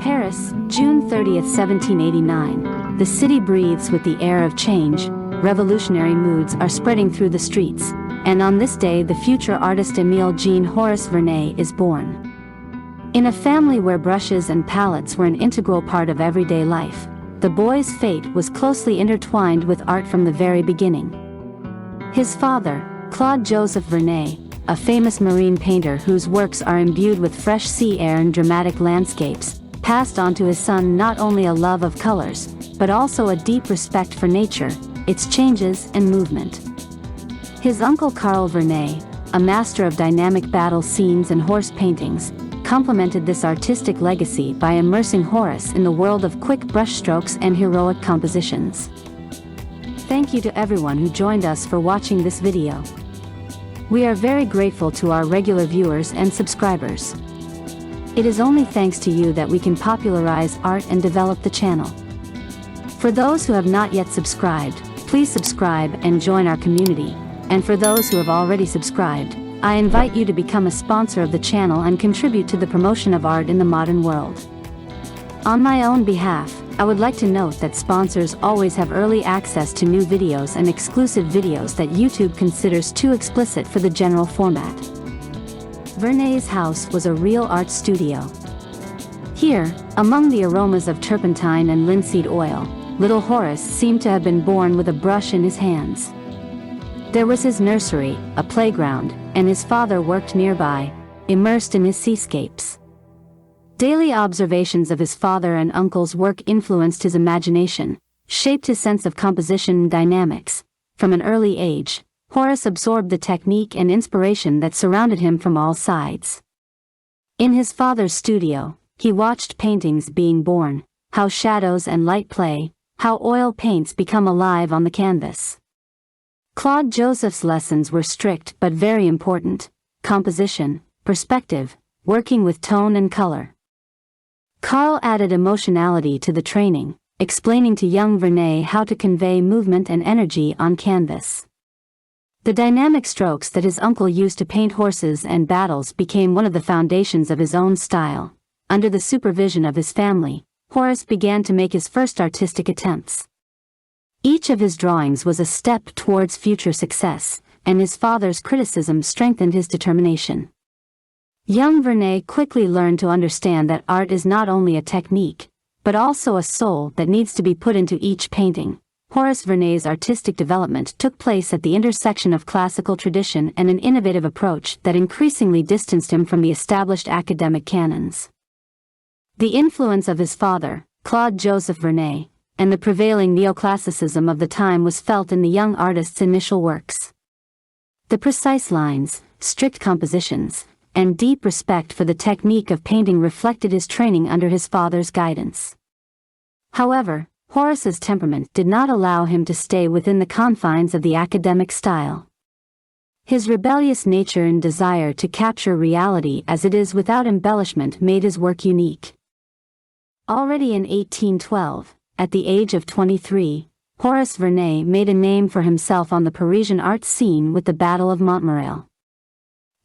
Paris, June 30, 1789. The city breathes with the air of change. Revolutionary moods are spreading through the streets, and on this day the future artist Emile Jean Horace Vernet is born. In a family where brushes and palettes were an integral part of everyday life, the boy's fate was closely intertwined with art from the very beginning. His father, Claude Joseph Vernet, a famous marine painter whose works are imbued with fresh sea air and dramatic landscapes, passed on to his son not only a love of colors, but also a deep respect for nature, its changes and movement. His uncle Carl Vernet, a master of dynamic battle scenes and horse paintings, complemented this artistic legacy by immersing Horace in the world of quick brushstrokes and heroic compositions. Thank you to everyone who joined us for watching this video. We are very grateful to our regular viewers and subscribers. It is only thanks to you that we can popularize art and develop the channel. For those who have not yet subscribed, please subscribe and join our community, and for those who have already subscribed, I invite you to become a sponsor of the channel and contribute to the promotion of art in the modern world. On my own behalf, I would like to note that sponsors always have early access to new videos and exclusive videos that YouTube considers too explicit for the general format. Vernet's house was a real art studio. Here, among the aromas of turpentine and linseed oil, little Horace seemed to have been born with a brush in his hands. There was his nursery, a playground, and his father worked nearby, immersed in his seascapes. Daily observations of his father and uncle's work influenced his imagination, shaped his sense of composition and dynamics. From an early age, Horace absorbed the technique and inspiration that surrounded him from all sides. In his father's studio, he watched paintings being born, how shadows and light play, how oil paints become alive on the canvas. Claude Joseph's lessons were strict but very important: composition, perspective, working with tone and color. Carl added emotionality to the training, explaining to young Vernet how to convey movement and energy on canvas. The dynamic strokes that his uncle used to paint horses and battles became one of the foundations of his own style. Under the supervision of his family, Horace began to make his first artistic attempts. Each of his drawings was a step towards future success, and his father's criticism strengthened his determination. Young Vernet quickly learned to understand that art is not only a technique, but also a soul that needs to be put into each painting. Horace Vernet's artistic development took place at the intersection of classical tradition and an innovative approach that increasingly distanced him from the established academic canons. The influence of his father, Claude Joseph Vernet, and the prevailing neoclassicism of the time was felt in the young artist's initial works. The precise lines, strict compositions, and deep respect for the technique of painting reflected his training under his father's guidance. However, Horace's temperament did not allow him to stay within the confines of the academic style. His rebellious nature and desire to capture reality as it is without embellishment made his work unique. Already in 1812, at the age of 23, Horace Vernet made a name for himself on the Parisian art scene with the Battle of Montmirail.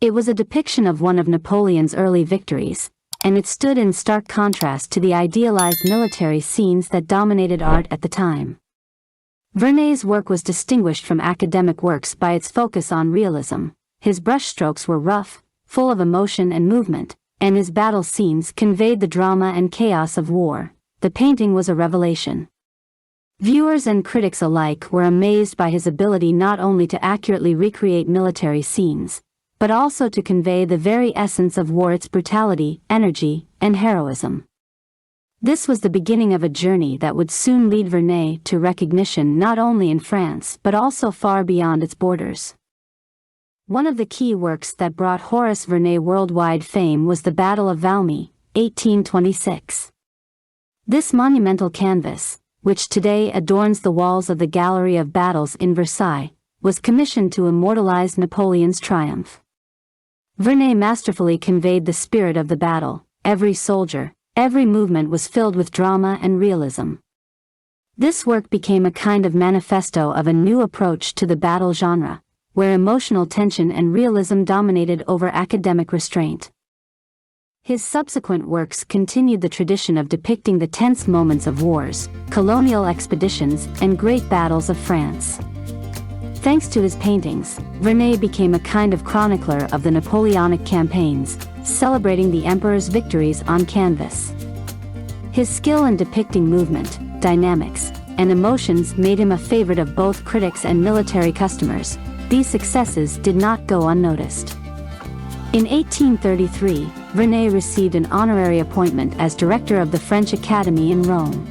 It was a depiction of one of Napoleon's early victories, and it stood in stark contrast to the idealized military scenes that dominated art at the time. Vernet's work was distinguished from academic works by its focus on realism. His brushstrokes were rough, full of emotion and movement, and his battle scenes conveyed the drama and chaos of war. The painting was a revelation. Viewers and critics alike were amazed by his ability not only to accurately recreate military scenes, but also to convey the very essence of war, its brutality, energy, and heroism. This was the beginning of a journey that would soon lead Vernet to recognition not only in France but also far beyond its borders. One of the key works that brought Horace Vernet worldwide fame was the Battle of Valmy, 1826. This monumental canvas, which today adorns the walls of the Gallery of Battles in Versailles, was commissioned to immortalize Napoleon's triumph. Vernet masterfully conveyed the spirit of the battle. Every soldier, every movement was filled with drama and realism. This work became a kind of manifesto of a new approach to the battle genre, where emotional tension and realism dominated over academic restraint. His subsequent works continued the tradition of depicting the tense moments of wars, colonial expeditions, and great battles of France. Thanks to his paintings, Vernet became a kind of chronicler of the Napoleonic campaigns, celebrating the emperor's victories on canvas. His skill in depicting movement, dynamics, and emotions made him a favorite of both critics and military customers. These successes did not go unnoticed. In 1833, Vernet received an honorary appointment as director of the French Academy in Rome.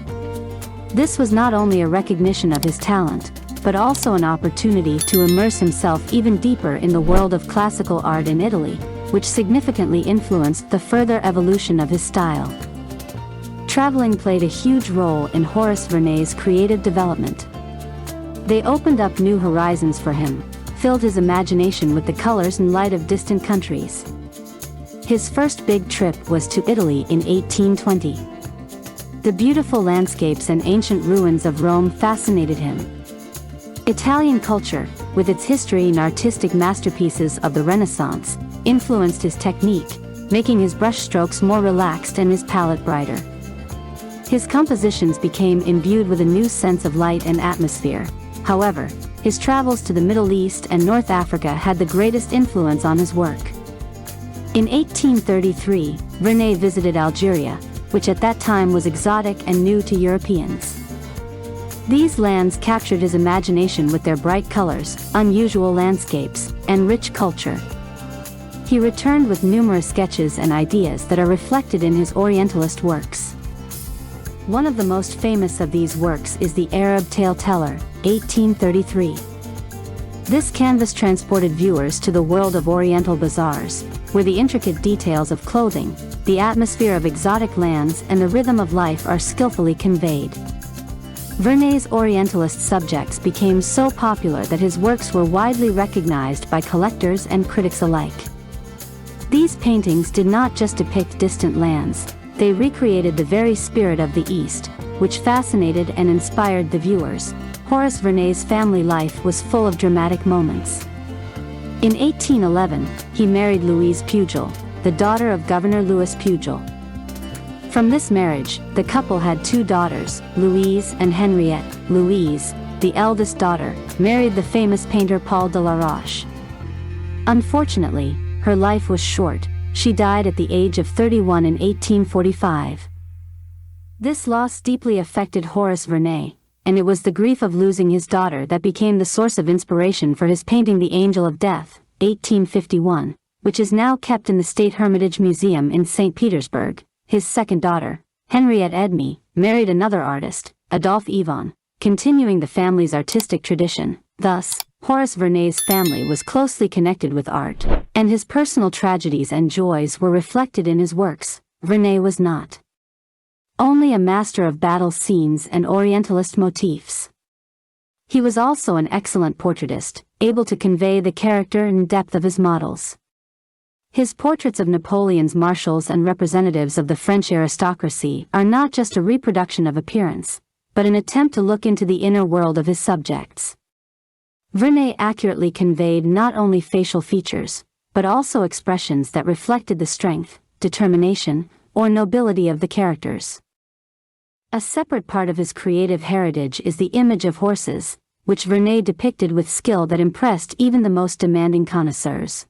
This was not only a recognition of his talent, but also an opportunity to immerse himself even deeper in the world of classical art in Italy, which significantly influenced the further evolution of his style. Traveling played a huge role in Horace Vernet's creative development. They opened up new horizons for him, filled his imagination with the colors and light of distant countries. His first big trip was to Italy in 1820. The beautiful landscapes and ancient ruins of Rome fascinated him. Italian culture, with its history and artistic masterpieces of the Renaissance, influenced his technique, making his brushstrokes more relaxed and his palette brighter. His compositions became imbued with a new sense of light and atmosphere. However, his travels to the Middle East and North Africa had the greatest influence on his work. In 1833, Vernet visited Algeria, which at that time was exotic and new to Europeans. These lands captured his imagination with their bright colors, unusual landscapes, and rich culture. He returned with numerous sketches and ideas that are reflected in his Orientalist works. One of the most famous of these works is The Arab Tale Teller, 1833. This canvas transported viewers to the world of Oriental bazaars, where the intricate details of clothing, the atmosphere of exotic lands, and the rhythm of life are skillfully conveyed. Vernet's Orientalist subjects became so popular that his works were widely recognized by collectors and critics alike. These paintings did not just depict distant lands, they recreated the very spirit of the East, which fascinated and inspired the viewers. Horace Vernet's family life was full of dramatic moments. In 1811, he married Louise Pujol, the daughter of Governor Louis Pujol. From this marriage, the couple had two daughters, Louise and Henriette. Louise, the eldest daughter, married the famous painter Paul de la Roche. Unfortunately, her life was short. She died at the age of 31 in 1845. This loss deeply affected Horace Vernet, and it was the grief of losing his daughter that became the source of inspiration for his painting The Angel of Death, 1851, which is now kept in the State Hermitage Museum in St. Petersburg. His second daughter, Henriette Edme, married another artist, Adolphe Yvon, continuing the family's artistic tradition. Thus, Horace Vernet's family was closely connected with art, and his personal tragedies and joys were reflected in his works. Vernet was not only a master of battle scenes and Orientalist motifs. He was also an excellent portraitist, able to convey the character and depth of his models. His portraits of Napoleon's marshals and representatives of the French aristocracy are not just a reproduction of appearance, but an attempt to look into the inner world of his subjects. Vernet accurately conveyed not only facial features, but also expressions that reflected the strength, determination, or nobility of the characters. A separate part of his creative heritage is the image of horses, which Vernet depicted with skill that impressed even the most demanding connoisseurs.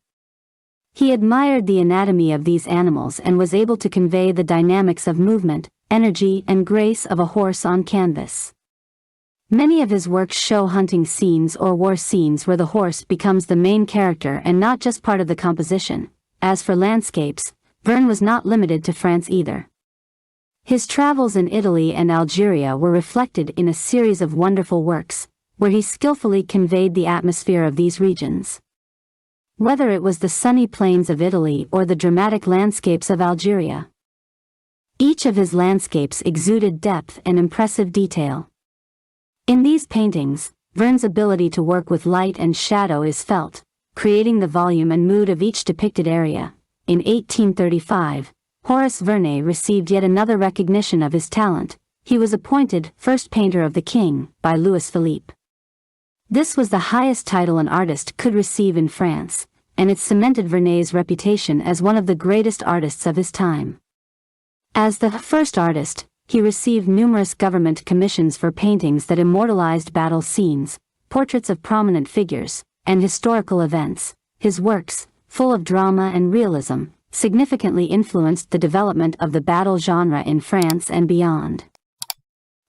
He admired the anatomy of these animals and was able to convey the dynamics of movement, energy, and grace of a horse on canvas. Many of his works show hunting scenes or war scenes where the horse becomes the main character and not just part of the composition. As for landscapes, Verne was not limited to France either. His travels in Italy and Algeria were reflected in a series of wonderful works, where he skillfully conveyed the atmosphere of these regions. Whether it was the sunny plains of Italy or the dramatic landscapes of Algeria, each of his landscapes exuded depth and impressive detail. In these paintings, Verne's ability to work with light and shadow is felt, creating the volume and mood of each depicted area. In 1835, Horace Vernet received yet another recognition of his talent. He was appointed First Painter of the King by Louis Philippe. This was the highest title an artist could receive in France, and it cemented Vernet's reputation as one of the greatest artists of his time. As the first artist, he received numerous government commissions for paintings that immortalized battle scenes, portraits of prominent figures, and historical events. His works, full of drama and realism, significantly influenced the development of the battle genre in France and beyond.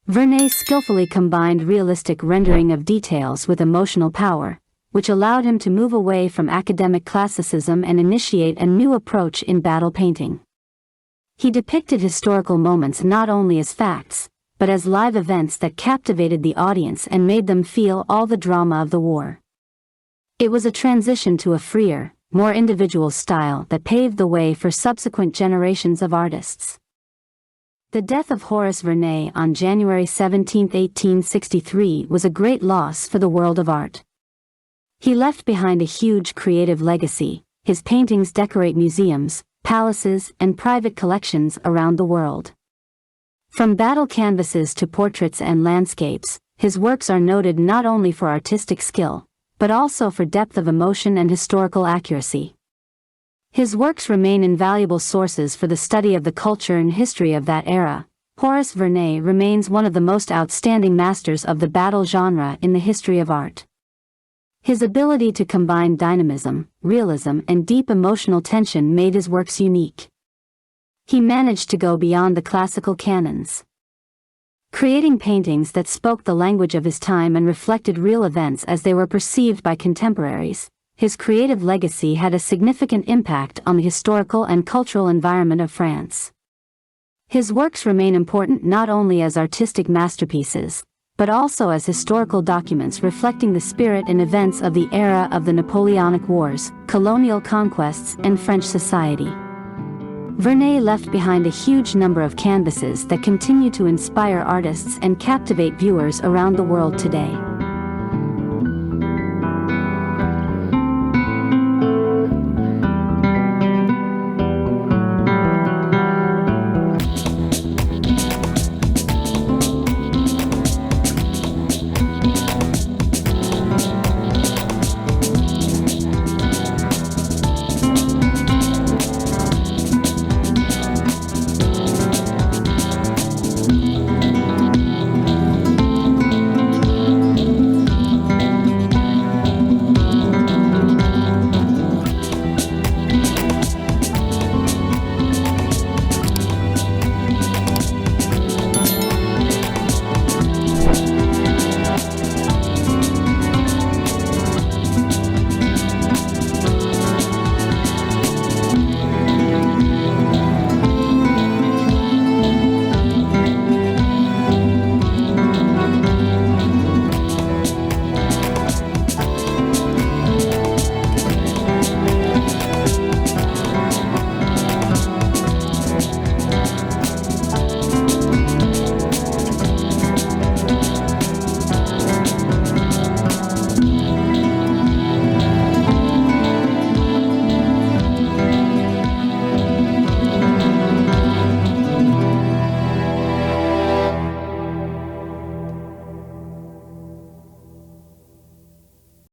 Vernet skillfully combined realistic rendering of details with emotional power, which allowed him to move away from academic classicism and initiate a new approach in battle painting. He depicted historical moments not only as facts, but as live events that captivated the audience and made them feel all the drama of the war. It was a transition to a freer, more individual style that paved the way for subsequent generations of artists. The death of Horace Vernet on January 17, 1863 was a great loss for the world of art. He left behind a huge creative legacy. His paintings decorate museums, palaces, and private collections around the world. From battle canvases to portraits and landscapes, his works are noted not only for artistic skill, but also for depth of emotion and historical accuracy. His works remain invaluable sources for the study of the culture and history of that era. Horace Vernet remains one of the most outstanding masters of the battle genre in the history of art. His ability to combine dynamism, realism, and deep emotional tension made his works unique. He managed to go beyond the classical canons, creating paintings that spoke the language of his time and reflected real events as they were perceived by contemporaries. His creative legacy had a significant impact on the historical and cultural environment of France. His works remain important not only as artistic masterpieces, but also as historical documents reflecting the spirit and events of the era of the Napoleonic Wars, colonial conquests, and French society. Vernet left behind a huge number of canvases that continue to inspire artists and captivate viewers around the world today.